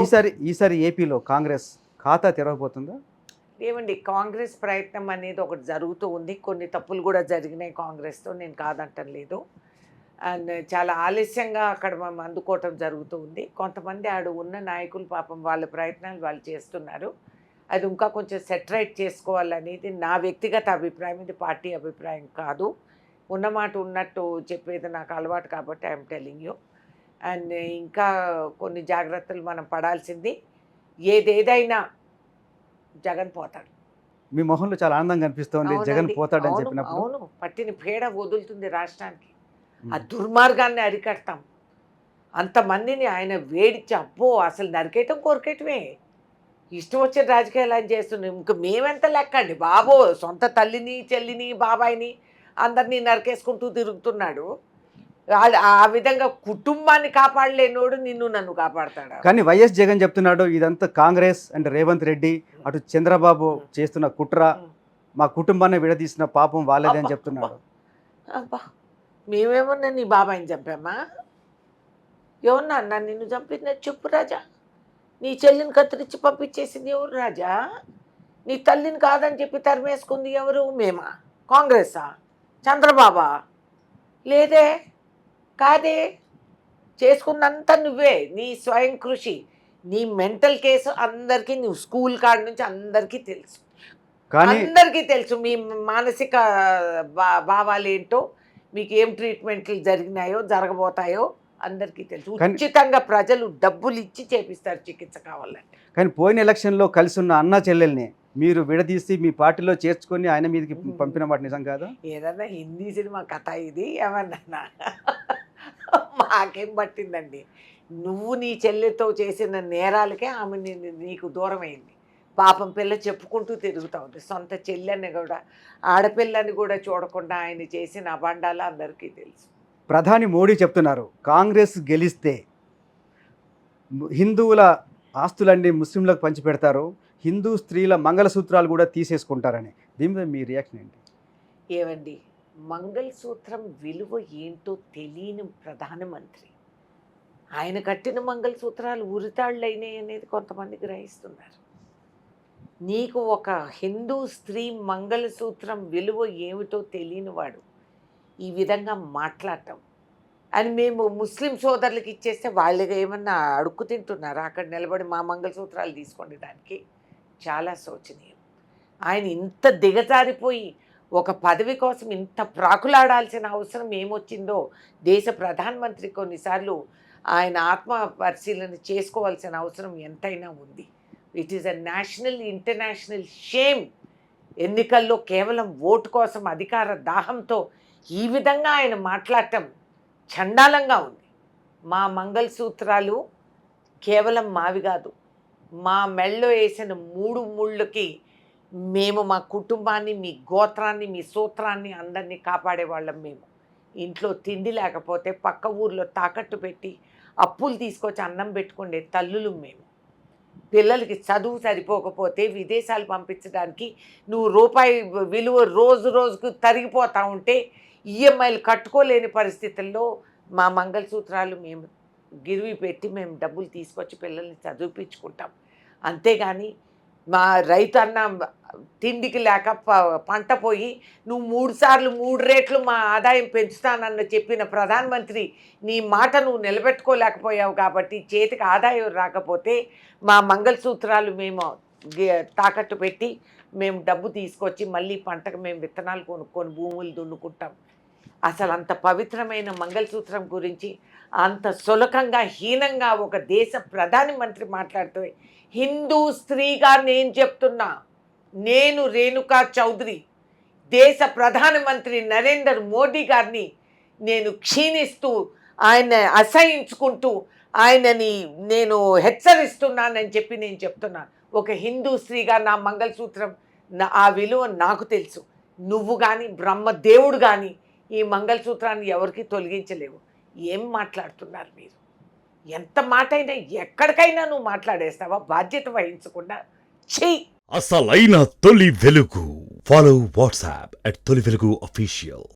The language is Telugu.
ఈసారి ఏపీలో కాంగ్రెస్ ఖాతా తెరవబోతుందా? ఏమండి, కాంగ్రెస్ ప్రయత్నం అనేది ఒకటి జరుగుతూ ఉంది. కొన్ని తప్పులు కూడా జరిగినాయి కాంగ్రెస్తో, నేను కాదంటం లేదు. అండ్ చాలా ఆలస్యంగా అక్కడ మనం అందుకోవటం జరుగుతూ ఉంది. కొంతమంది ఆడు ఉన్న నాయకులు పాపం వాళ్ళ ప్రయత్నాలు వాళ్ళు చేస్తున్నారు. అది ఇంకా కొంచెం సెటరైట్ చేసుకోవాలనేది నా వ్యక్తిగత అభిప్రాయం. ఇది పార్టీ అభిప్రాయం కాదు. ఉన్నమాట ఉన్నట్టు చెప్పేది నాకు అలవాటు కాబట్టి ఐఎమ్ టెలింగ్ యూ. అండ్ ఇంకా కొన్ని జాగ్రత్తలు మనం పడాల్సింది. ఏదేదైనా జగన్ పోతాడు. మీ మొహంలో చాలా ఆనందంగా అనిపిస్తోంది జగన్ అవునండి. పోతాడని అవును, చెప్పినప్పుడు. అవును. పట్టిన పీడ వదులుతుంది రాష్ట్రానికి. ఆ దుర్మార్గాన్ని అరికడతాం. అంతమందిని ఆయన వేడిచ్చి అబ్బో అసలు నరికేయటం కొరికేయటమే. ఇష్టం వచ్చిన రాజకీయాలు ఆయన చేస్తున్నాం. ఇంక మేమెంత లెక్క అండి బాబో! సొంత తల్లిని, చెల్లిని, బాబాయిని అందరినీ నరికేసుకుంటూ తిరుగుతున్నాడు. ఆ విధంగా కుటుంబాన్ని కాపాడలేనోడు నిన్ను నన్ను కాపాడతాడా? కానీ వైఎస్ జగన్ చెప్తున్నాడు ఇదంతా కాంగ్రెస్ అండ్ రేవంత్ రెడ్డి అటు చంద్రబాబు చేస్తున్న కుట్ర, మా కుటుంబాన్ని విడదీసిన పాపం వాళ్ళదే అని చెప్తున్నాడు. అబ్బా! మేమేమన్నా నీ బాబాయిని చంపామా? ఎవరన్నా అన్నా నిన్ను చంపింది? చెప్పు రాజా. నీ చెల్లిని కత్తిరించి పంపించేసింది ఎవరు రాజా? నీ తల్లిని కాదని చెప్పి తరిమేసుకుంది ఎవరు? మేమా? కాంగ్రెసా? చంద్రబాబా? లేదే, కాదే. చేసుకున్నంత నువ్వే, నీ స్వయం కృషి, నీ మెంటల్ కేసు అందరికీ, నువ్వు స్కూల్ కాడ నుంచి అందరికీ తెలుసు. కానీ అందరికీ తెలుసు మీ మానసిక భావాలు ఏంటో, మీకు ఏం ట్రీట్మెంట్లు జరిగినాయో జరగబోతాయో అందరికీ తెలుసు. ఉచితంగా ప్రజలు డబ్బులు ఇచ్చి చేపిస్తారు చికిత్స కావాలంటే. కానీ పోయిన ఎలక్షన్లో కలిసి ఉన్న అన్న చెల్లెల్ని మీరు విడదీసి మీ పార్టీలో చేర్చుకొని ఆయన మీదకి పంపిన మాట నిజం కాదా? ఏదన్నా హిందీ సినిమా కథ ఇది ఏమన్నా? మాకేం పట్టిందండి? నువ్వు నీ చెల్లెతో చేసిన నేరాలకే ఆమె నీకు దూరమైంది. పాపం పిల్ల చెప్పుకుంటూ తిరుగుతూ ఉంది. సొంత చెల్లెని కూడా, ఆడపిల్లని కూడా చూడకుండా ఆయన చేసిన అభండాలు అందరికీ తెలుసు. ప్రధాని మోడీ చెప్తున్నారు కాంగ్రెస్ గెలిస్తే హిందువుల ఆస్తులన్నీ ముస్లింలకు పంచిపెడతారు, హిందూ స్త్రీల మంగళసూత్రాలు కూడా తీసేసుకుంటారని. దీని మీద మీ రియాక్షన్ ఏంటి? ఏమండి, మంగళసూత్రం విలువ ఏంటో తెలియని ప్రధానమంత్రి ఆయన కట్టిన మంగళసూత్రాలు ఉరితాళ్ళు అయినాయి అనేది కొంతమంది గ్రహిస్తున్నారు. నీకు ఒక హిందూ స్త్రీ మంగళసూత్రం విలువ ఏమిటో తెలియనివాడు ఈ విధంగా మాట్లాడటం అని మేము ముస్లిం సోదరులకు ఇచ్చేస్తే వాళ్ళకి ఏమన్నా అడుక్కు తింటున్నారా? అక్కడ నిలబడి మా మంగళసూత్రాలు తీసుకోండి. దానికి చాలా శోచనీయం. ఆయన ఇంత దిగజారిపోయి ఒక పదవి కోసం ఇంత ప్రాకులాడాల్సిన అవసరం ఏమొచ్చిందో దేశ ప్రధానమంత్రి కొన్నిసార్లు ఆయన ఆత్మ పరిశీలన చేసుకోవాల్సిన అవసరం ఎంతైనా ఉంది. It is a national international shame. ఎన్నికల్లో కేవలం ఓటు కోసం అధికార దాహంతో ఈ విధంగా ఆయన మాట్లాడటం చండాలంగా ఉంది. మా మంగళసూత్రాలు కేవలం మావి కాదు, మా మెళ్ళో వేసిన 3 ముళ్ళకి మేము మా కుటుంబాన్ని, మీ గోత్రాన్ని, మీ సూత్రాన్ని అందరినీ కాపాడేవాళ్ళం. మేము ఇంట్లో తిండి లేకపోతే పక్క ఊర్లో తాకట్టు పెట్టి అప్పులు తీసుకొచ్చి అన్నం పెట్టుకునే తల్లులు మేము. పిల్లలకి చదువు సరిపోకపోతే విదేశాలు పంపించడానికి నువ్వు రూపాయి విలువ రోజు రోజుకు తరిగిపోతూ ఉంటే ఈఎంఐలు కట్టుకోలేని పరిస్థితుల్లో మా మంగళసూత్రాలు మేము గిరివి పెట్టి మేము డబ్బులు తీసుకొచ్చి పిల్లల్ని చదివిపించుకుంటాం. అంతేగాని మా రైతు అన్న తిండికి లేక పంట పోయి నువ్వు 3 సార్లు 3 రేట్లు మా ఆదాయం పెంచుతానన్న చెప్పిన ప్రధానమంత్రి నీ మాట నువ్వు నిలబెట్టుకోలేకపోయావు కాబట్టి చేతికి ఆదాయం రాకపోతే మా మంగళసూత్రాలు మేము తాకట్టు పెట్టి మేము డబ్బు తీసుకొచ్చి మళ్ళీ పంటకు మేము విత్తనాలు కొనుక్కొని భూములు దున్నుకుంటాం. అసలు అంత పవిత్రమైన మంగళసూత్రం గురించి అంత సులకంగా హీనంగా ఒక దేశ ప్రధానమంత్రి మాట్లాడుతూ, హిందూ స్త్రీగా నేను చెప్తున్నా, నేను రేణుకా చౌదరి దేశ ప్రధానమంత్రి నరేంద్ర మోడీ గారిని నేను క్షీణిస్తూ ఆయన అసహించుకుంటూ ఆయనని నేను హెచ్చరిస్తున్నానని చెప్పి నేను చెప్తున్నాను. ఒక హిందూ స్త్రీగా నా మంగళసూత్రం ఆ విలువ నాకు తెలుసు. నువ్వు కానీ బ్రహ్మదేవుడు కానీ ఈ మంగళసూత్రాన్ని ఎవరికి తొలగించలేవు. ఏం మాట్లాడుతున్నారు మీరు? ఎంత మాట అయినా ఎక్కడికైనా నువ్వు మాట్లాడేస్తావా బాధ్యత వహించకుండా? ఛీ! అసలైన తొలి వెలుగు. ఫాలో వాట్సాప్ @తొలి వెలుగు official.